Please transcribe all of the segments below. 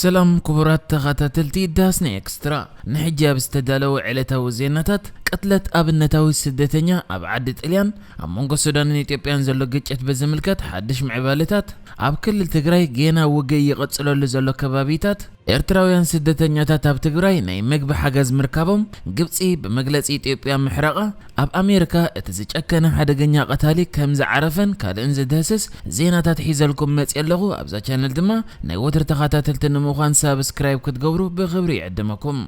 سلام كبرات تغاتلتي داسني اكسترا نحجاب استدالو علتاو زيناتات قتلت ابنتاوي السدتنيا اب عدت اليان اب مونغو سودان ايثيوبيان زلو ግጭት በዝምልከት حدش معبالتات اب كلل تግራይ ጌና ወገይ ይቀጽለሉ ዘሎ ከባቢታት ኤርትራውያን ስደተኛታት ኣብ ትግራይ ናይ ምግቢ ሓገዝ ምርካቦም ግብጺ በመግለጽ ኢትዮጵያ ምሕራቃ ኣብ አሜሪካ እቲ ዝጨከነ ሓደገኛ ቀታሊ ከም ዝዓረፈን ካልእን ዝደህስስ ዜናታት ሒዘልኩም መጽየለኹ ኣብዛ ቻነል ድማ ናይ ወትር ተኸታተልቲ ንምዃን ሳብስክራይብ ክትገብሩ ብኽብሪ ይዕድመኩም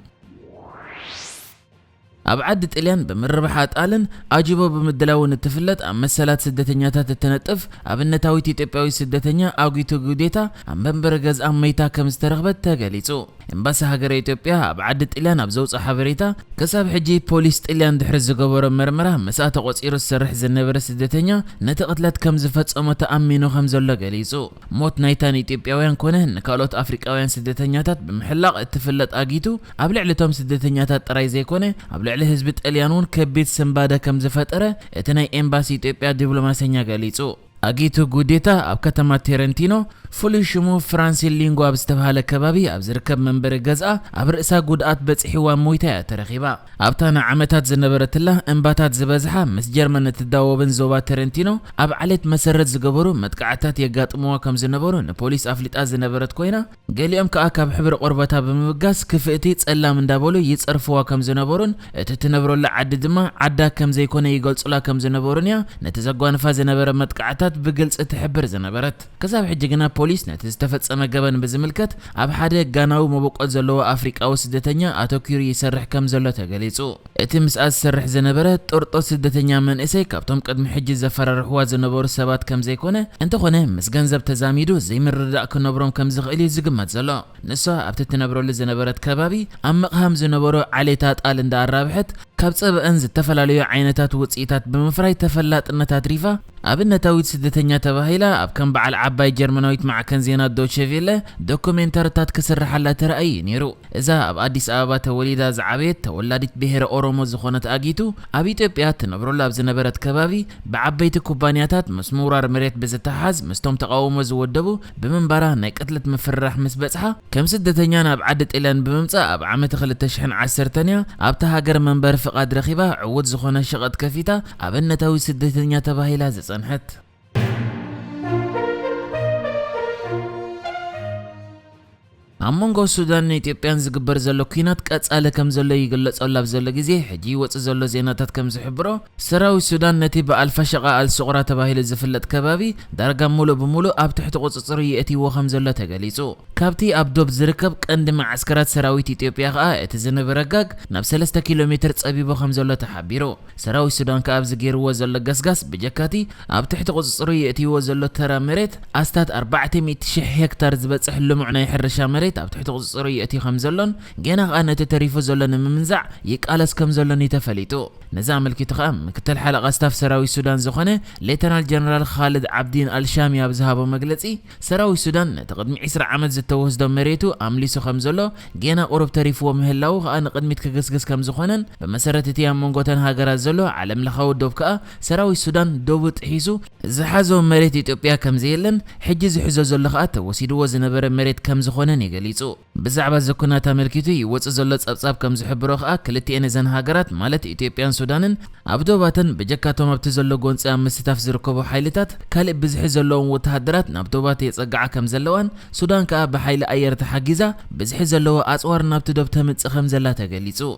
ኣብ ዓዲ ጣልያን በመረባሓት ጣልን አጅቦ በመደላውን ተፍለጥ አመሰላት ስደተኛታት ተነጥፍ አብነታዊት ኢትዮጵያዊ ስደተኛ አጉይቱ ጉዴታ አመንበር ገዝ አመይታ ከም ዝተረኽበት ተገሊጹ ኤምባሲ ሃገር ኢትዮጵያ ኣብ ዓዲ ጣልያን ኣብ ዘውጽ ሓበሬታ ከሳብ ሕጂ ፖሊስ ጣልያን ድሕሪ ዝገበሮ መርመራ መስኣተ ቆጺሩ ዝሰርሕ ዝነበረ ስደተኛ ነቲ ቅትለት ከም ዝፈጸሞ ተኣሚኑ ከም ዘሎ ገሊጹ ሞት ናይታን ኢትዮጵያውያን ኮነ ንካልኦት አፍሪካውያን ስደተኛታት ብምሕላቕ እትፍለጥ አጊቱ ኣብ ልዕሊቶም ስደተኛታት ጥራይ ዘይኮነ ኣብ ልዕሊ ህዝቢ ጣልያኑን ከቢድ ሰንባዳ ከም ዝፈጠረ እቲ ናይ ኤምባሲ ኢትዮጵያ ዲፕሎማስኛ ገሊጹ አጊቱ ጉዴታ ኣብ ከተማ ቴረንቲኖ ፍሉይ ሽሙ ፍራንሲስ ሊንጎ ኣብ ዝተባሃለ ከባቢ ኣብ ዝርከብ መንበሪ ገዝኣ ኣብ ርእሳ ጉድኣት በጽሒዋ ሞይታ ተረኺባ ኣብታና ዓመታት ዝነበረትላ እንባታት ዝበዝሓ ምስ ጀርመን እትዳወብን ዞባ ቴረንቲኖ ኣብ ዓሌት መሰረት ዝገበሩ መጥቃዕታት የጋጥምዋ ከም ዝነበሩ ንፖሊስ ኣፍሊጣ ዝነበረት ኮይና ገሊኦም ከዓ ካብ ሕብሪ ቆርበታ ብምብጋስ ክፍእቲ ጸላም እንዳበሉ ይጸርፍዋ ከም ዝነበሩን እቲ ትነብረሉ ዓዲ ድማ ዓዳ ከም ዘይኮነ ይገልጹላ ከም ዝነበሩን ያ ነቲ ዘጓንፋ ዝነበረ መጥቃዕታት بግልጽ ትሕብር ዝነበረት ከሳብ ሕጂ ግና ፖሊስ ነቲ ዝተፈጸመ ገበን ብዝምልከት ኣብ ሓደ ጋናዊ መበቆት ዘለዎ አፍሪካዊ ስደተኛ ኣተኪሩ ይሰርሕ ከም ዘሎ ተገሊጹ እቲ ምስኣስ ዝሰርሕ ዝነበረ ጦርጦት ስደተኛ መንእሰይ ካብቶም ቅድሚ ሕጂ ዘፈራርሕዋ ዝነበሩ ሰባት ከም ዘይኮነ እንተኾነ ምስ ገንዘብ ተዛሚዱ ዘይምርዳእ ክነብሮም ከም ዝኽእል ዝግመት ዘሎ ንሷ ኣብቲ ትነብረሉ ዝነበረት ከባቢ ኣብ መቕሃም ዝነበሩ ዓሌታ ጣል እንዳራብሐት ካብ ጸበአን ዝተፈላለዩ ዓይነታት ውጽኢታት ብምፍራይ ተፈላጥነት አትሪፋ አብነታዊት ስደተኛ ተባሂላ ኣብ ከም በዓል ዓባይ ጀርመናዊት ማዕከን ዜና ዶቼ ቬለ ዶኩሜንታሪታት ክስርሓላ ተራእይ ነይሩ እዛ ኣብ አዲስ አበባ ተወሊዳ ዝዓበየት ተወላዲት ብሔረ ኦሮሞ ዝኾነት አጊቱ ኣብ ኢትዮጵያ ትነብረሉ ኣብ ዝነበረት ከባቢ ብዓበይቲ ኩባንያታት ምስ ምውራር መሬት ብዝተሓዝ ምስቶም ተቃውሞ ዝወደቡ ብምንባራ ናይ ቅትለት ምፍራሕ ምስ በጽሓ ከም ስደተኛ ናብ ዓዲ ጣልያን ብምምጻእ ኣብ ዓመት 2010 ኣብታ ሃገር መንበር ፍቃድ ረኺባ ዕውት ዝኾነ ሸቐጥ ከፊታ አብነታዊ ስደተኛ ተባሂላ ዝጸንሐት አሞንጎ ሱዳን ኢትዮጵያን ዝግበር ዘሎ ኩናት ቀጻለ ከም ዘሎ ይግለጸሉ ኣብ ዘሎ ግዜ ሕጂ ወጽ ዘሎ ዜናታት ከም ዝሕብሮ ሰራዊት ሱዳን ነቲ በአልፋሸቃ አልሱቅራ ተባሂሉ ዝፍለጥ ከባቢ ዳርጋ ሙሉእ ብሙሉእ ኣብ ትሕቲ ቁጽጽር ይእትይዎ ከም ዘሎ ተገሊጹ ካብቲ ኣብ ዶብ ዝርከብ ቀንዲ ማዕስከራት ሰራዊት ኢትዮጵያ ከዓ እቲ ዝነበረጋግ ናብ 3 ኪሎ ሜትር ጸቢቦ ከም ዘሎ ተሓቢሩ ሰራዊት ሱዳን ከዓ ኣብ ዝገይርዎ ዘሎ ገስጋስ ብጀካቲ ኣብ ትሕቲ ቁጽጽር ይእትይዎ ዘሎ ተራ መሬት ኣስታት 400,000 ሄክታር ዝበጽሕ ልሙዕ ናይ ሕርሻ መሬት ኣብ ትሕቲ ቁጽጽር ይእቲ ከም ዘሎን ገና ከዓ ነቲ ተሪፉ ዘሎ ንምምንዛዕ ይቃለስ ከም ዘሎን ተፈሊጡ ነዛ መልኪቱ ከዓ ምክትል ሓለቃ ስታፍ ሰራዊት ሱዳን ዝኾነ ሌተናል ጀነራል ኻሊድ ዓብዲን አልሻሚ ኣብ ዝሃቦ መግለጺ ሰራዊት ሱዳን ነቲ ቅድሚ 20 ዓመት ዝተወስዶ መሬቱ ኣምሊሱ ከም ዘሎ ገና ቁሩብ ተሪፍዎ ምህላው ከዓ ንቅድሚት ክግስግስ ከም ዝኾነን በመሰረት እቲ ኣብ መንጎተን ሃገራት ዘሎ ዓለም ለኻው ዶብ ከዓ ሰራዊት ሱዳን ዶብ ጥሒሱ ዝሓዞ መሬት ኢትዮጵያ ከም ዘየለን ሕጂ ዝሕዞ ዘሎ ከዓ ተወሲድዎ ዝነበረ መሬት ከም ዝኾነን ገሊጹ ብዛዕባ ዘኩና ተመልኪቱ ይወጽ ዘሎ ጸብጻብ ከም ዝሕብሮ ከዓ ክልቲአን እዘን ሃገራት ማለት ኢትዮጵያን ሱዳንን ኣብ ዶባተን በጀካቶም ኣብቲ ዘሎ ጎንፂ ኣብ ምስታፍ ዝርከቡ ሓይልታት ካልእ ብዝሒ ዘለዎም ወተሃደራት ናብ ዶባት የጸጋዓ ከም ዘለዋን ሱዳን ከዓ ብሓይሊ ኣየር ተሓጊዛ ብዝሒ ዘለዎ ኣጽዋር ናብቲ ዶብ ተምጽእ ከም ዘላ ተገሊጹ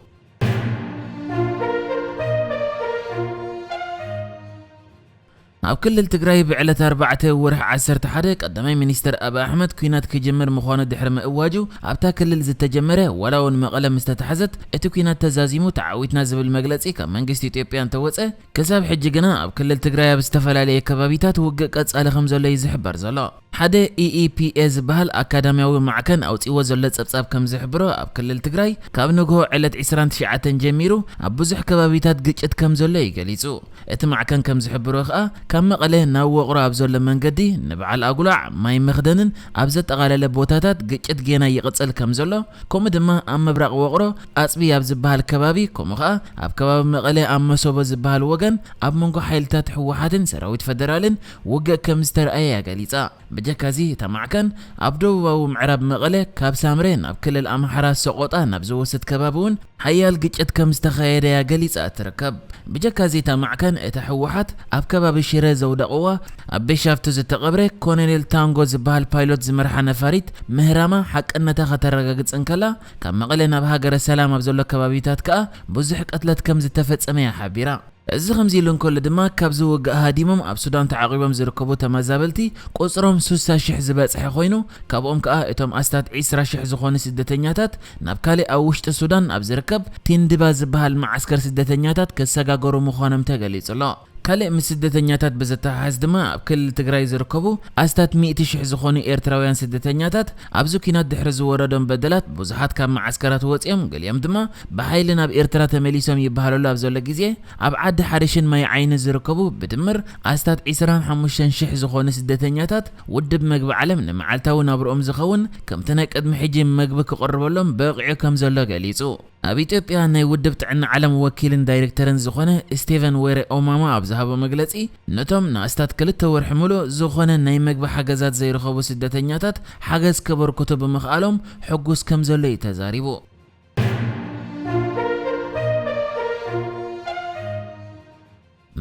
ኣብ ክልል ትግራይ ብዕለት 4 ወርሕ 11 ቀዳማይ ሚኒስተር አብይ አሕመድ ኩናት ክጅምር ምዃኑ ድሕሪ ምእዋጁ ኣብታ ክልል ዝተጀመረ ወላውን መቐለ ምስተተሓዘት እቲ ኩናት ተዛዚሙ ተዓዊትና ዝብል መግለጺ ካብ መንግስቲ ኢትዮጵያ እንተወጸ ከሳብ ሕጂ ግና ኣብ ክልል ትግራይ ኣብ ዝተፈላለየ ከባቢታት ውግእ ቀጻለ ከም ዘሎ ይዝሕበር ዘሎ ሓደ EEPA ዝበሃል አካዳሚያዊ ማዕከን ኣውፂዎ ዘሎ ጸብጻብ ከም ዝሕብሮ ኣብ ክልል ትግራይ ካብ ንግሆ ዕለት 29 ጀሚሩ ኣብ ብዙሕ ከባቢታት ግጭት ከም ዘሎ ይገሊጹ እቲ ማዕከን ከም ዝሕብሮ ከዓ ካብ መቐለ ናብ ወቕሮ ኣብ ዘሎ መንገዲ ንበዓል ኣጉላዕ ማይ መኽደንን ኣብ ዘጠቓለለ ቦታታት ግጭት ገና ይቕጽል ከም ዘሎ ከምኡ ድማ ኣብ ምብራቕ ወቕሮ ኣጽቢ ኣብ ዝበሃል ከባቢ ከምኡ ከዓ ኣብ ከባቢ መቐለ ኣብ መሶቦ ዝበሃል ወገን ኣብ መንጎ ሓይልታት ሕወሓትን ሰራዊት ፌደራልን ውግእ ከም ዝተረኣየ ገሊጻ بجكازي تمعكن أبدو ومعرب مغلة كاب سامرين أب كل الأمحرة سقوطة نبزوست كبابون حيال جيت كم استخير يا جليس أتركب بجكازي تمعكن اتحوحت أب كباب الشيرة زودقوة أب بشافت زتقبره كونيل تانغو زبال بايلوت زمرحة نفاريت مهرما حق أن تاخت الرقاقت انكلا كم مغلة نبها جر السلام أبزول كبابيتات كأ بزحك أتلت كم زتفت أميا حبيرا እዚ ከምዚ ኢሉን ኮለ ድማ ካብ ዝውግእ ሃዲሞም ኣብ ሱዳን ተዓቂቦም ዝርከቡ ተመዛበልቲ ቁጽሮም 60,000 ዝበጽሐ ኮይኑ ካብኦም ከዓ እቶም ኣስታት 20,000 ዝኾኑ ስደተኛታት ናብ ካልእ ኣብ ውሽጢ ሱዳን ኣብ ዝርከብ ቲንድባ ዝበሃል ማዓስከር ስደተኛታት ከሰጋገሩ ምዃኖም ተገሊጹሎ ካልእ ስደተኛታት በዘተሓዝ ድማ ኣብ ክልል ትግራይ ዝርከቡ ኣስታት 100,000 ዝኾኑ ኤርትራውያን ስደተኛታት ኣብዚ ኩናት ድሕሪ ዝወረዶም በደላት ብዙሓት ካብ ማዓስከራት ወፂኦም ገሊኦም ድማ ብሓይሊ ናብ ኤርትራ ተመሊሶም ይበሃለሉ ኣብ ዘሎ ግዜ ኣብ ዓዲ ሓሪሽን ማይ ዓይኒ ዝርከቡ ብድምር ኣስታት 25,000 ዝኾኑ ስደተኛታት ውድብ መግቢ ዓለም ንመዓልታዊ ናብርኦም ዝኸውን ከምቲ ናይ ቅድሚ ሕጂ መግቢ ክቐርበሎም በቂዑ ከም ዘሎ ገሊጹ ኣብ ኢትዮጵያ ናይ ውድብ ጥዕና ዓለም ወኪልን ዳይሬክተርን ዝኾነ ስቲቨን ዌሬ ኦማማ ኣብ ዝሃቦ መግለጺ ነቶም ንኣስታት 2 ወርሒ ሙሉእ ዝኾነ ናይ መግቢ ሓገዛት ዘይረኸቡ ስደተኛታት ሓገዝ ከበርክቱ ብምኽኣሎም ሕጉስ ከም ዘሎ እዩ ተዛሪቡ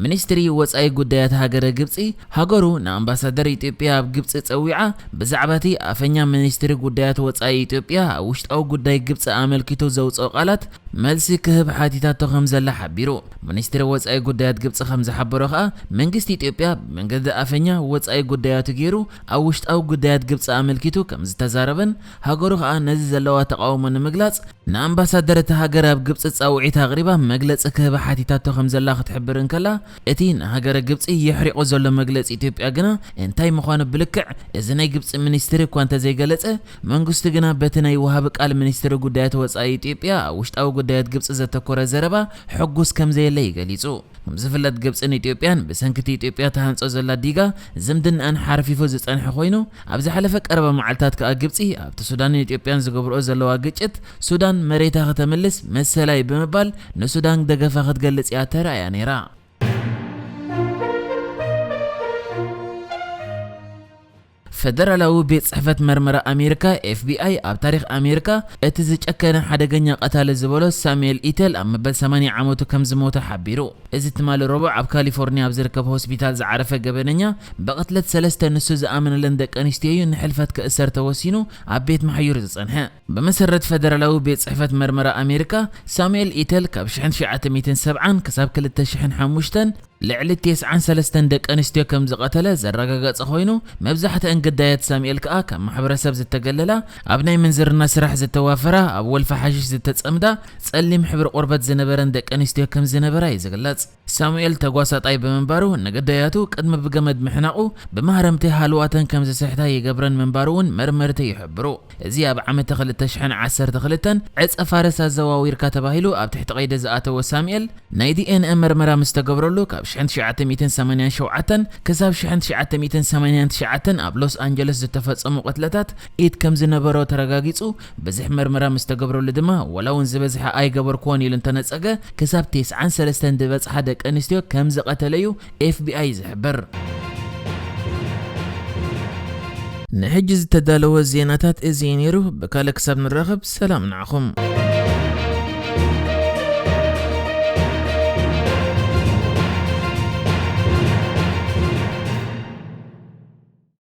ሚኒስትሪ ወጻኢ ጉዳያት ሃገረ ግብጺ ሃገሩ ንኣምባሳደር ኢትዮጵያ ኣብ ግብጺ ጸዊዓ ብዛዕባቲ ኣፈኛ ሚኒስትሪ ጉዳያት ወጻኢ ኢትዮጵያ ውሽጣዊ ጉዳይ ግብጺ ኣመልኪቱ ዘውጽኦ ቃላት መልሲ ክህብ ሓቲታቶ ከም ዘላ ሓቢሩ ሚኒስትሪ ወጻኢ ጉዳያት ግብጺ ከም ዝሓበሮ ከዓ መንግስቲ ኢትዮጵያ መንገዲ ኣፈኛ ወጻኢ ጉዳያት ገይሩ ኣብ ውሽጣዊ ጉዳያት ግብጺ ኣመልኪቱ ከም ዝተዛረበን ሃገሩ ከዓ ነዚ ዘለዋ ተቃውሞ ንምግላጽ ንኣምባሳደር እቲ ሃገር ኣብ ግብጺ ጻውዒት ኣቕሪባ መግለጺ ክህብ ሓቲታቶ ከም ዘላ ክትሕብር እንከላ እቲ ንሃገረ ግብጺ ይሕሪቆ ዘሎ መግለጺ ኢትዮጵያ ግና እንታይ ምዃኑ ብልክዕ እዚ ናይ ግብጺ ሚኒስትሪ እኳ እንተዘይገለጸ መንግስቲ ግና በቲ ናይ ወሃቢ ቃል ሚኒስትሪ ጉዳያት ወጻኢ ኢትዮጵያ ውሽጣዊ ጉዳያት ግብጺ ዘተኮረ ዘረባ ሕጉስ ከም ዘየለ ይገሊጹ ከምዝፍለጥ ግብጽን ኢትዮጵያን ብሰንኪቲ ኢትዮጵያ ተሃንጾ ዘላ ዲጋ ዝምድናን ሓርፊፉ ዝጸንሐ ኮይኑ ኣብ ዝሓለፈ ቀረባ መዓልታት ከዓ ግብጺ ኣብቲ ሱዳንን ኢትዮጵያን ዝገብርኦ ዘለዋ ግጭት ሱዳን መሬታ ከተመልስ መሰላይ ብምባል ንሱዳን ደገፋ ክትገልጽ እያ ተራእያ ነይራ فدرالو بيت صحفة مرمرة أمريكا FBI ኣብ ታሪክ أمريكا እቲ ዝጨከነ ሓደገኛ ቀታሊ ዝበሎ ሳሙኤል ኢተል ኣብ መበል 80 ዓመቱ ከም ዝሞተ ሓቢሩ እዚ ትማሊ ረቡዕ ኣብ ካሊፎርኒያ ኣብ ዝርከብ ሆስፒታል ዝዓረፈ ገበነኛ በቅትለት 3 ንሱ ዝኣመነለን ደቂ ኣንስትዮ ንሕልፈት ክእሰር ተወሲኑ ኣብ ቤት መሓዩር ዝጸንሐ በመሰረት ፈደራላዊ ቤት ጽሕፈት መርመራ ኣሜሪካ ሳሙኤል ኢተል ካብ 1970 ክሳብ 2005 ልዕሊ 93 ደቂ ኣንስትዮ ከም ዝቀተለ ዘረጋገጸ ኮይኑ መብዛሕትአን ግዳያት ሳሙኤል ከዓ ካብ ማሕበረሰብ ዝተገለላ ኣብ ናይ መንዝርና ስራሕ ዝተዋፈራ ኣብ ወልፋ ሓሽሽ ዝተጸምዳ ጸሊም ሕብሪ ቆርበት ዝነበረን ደቂ ኣንስትዮ ከም ዝነበራ ይዝግለጽ ሳሙኤል ተጓሳጣይ ብምንባሩ ንግዳያቱ ቅድሚ ብገመድ ምሕናቁ ብማህረምቲ ሃልዋተን ከም ዝስሕታ ይገብረን መንባሩን መርመርቲ ይሕብሩ እዚ ኣብ ዓመት 2012 ዕፀ ፋረስ ኣዘዋዊርካ ተባሂሉ ኣብ ትሕቲ ቀይዲ ዝኣተወ ሳሙኤል ናይ ዲኤንኤ መርመራ ምስተገብረሉ ካብ 1987 ክሳብ 1989 ኣብ ሎስ አንጀለስ ዝተፈጸሙ ቅትለታት ኢት ከም ዝነበሮ ተረጋጊጹ በዚህ መርመራ ምስተገብረሉ ድማ ወላውን ዝበዝሐ ኣይገበርኮን ኢሉ እንተነጸገ ክሳብ 93 ድበጽሐ ደቂ ኣንስትዮ ከም ዝቀተለዩ FBI ዝሕብር نحجز تدالو الزيناتات ازينيرو بكالك ساب نرغب سلام نعخم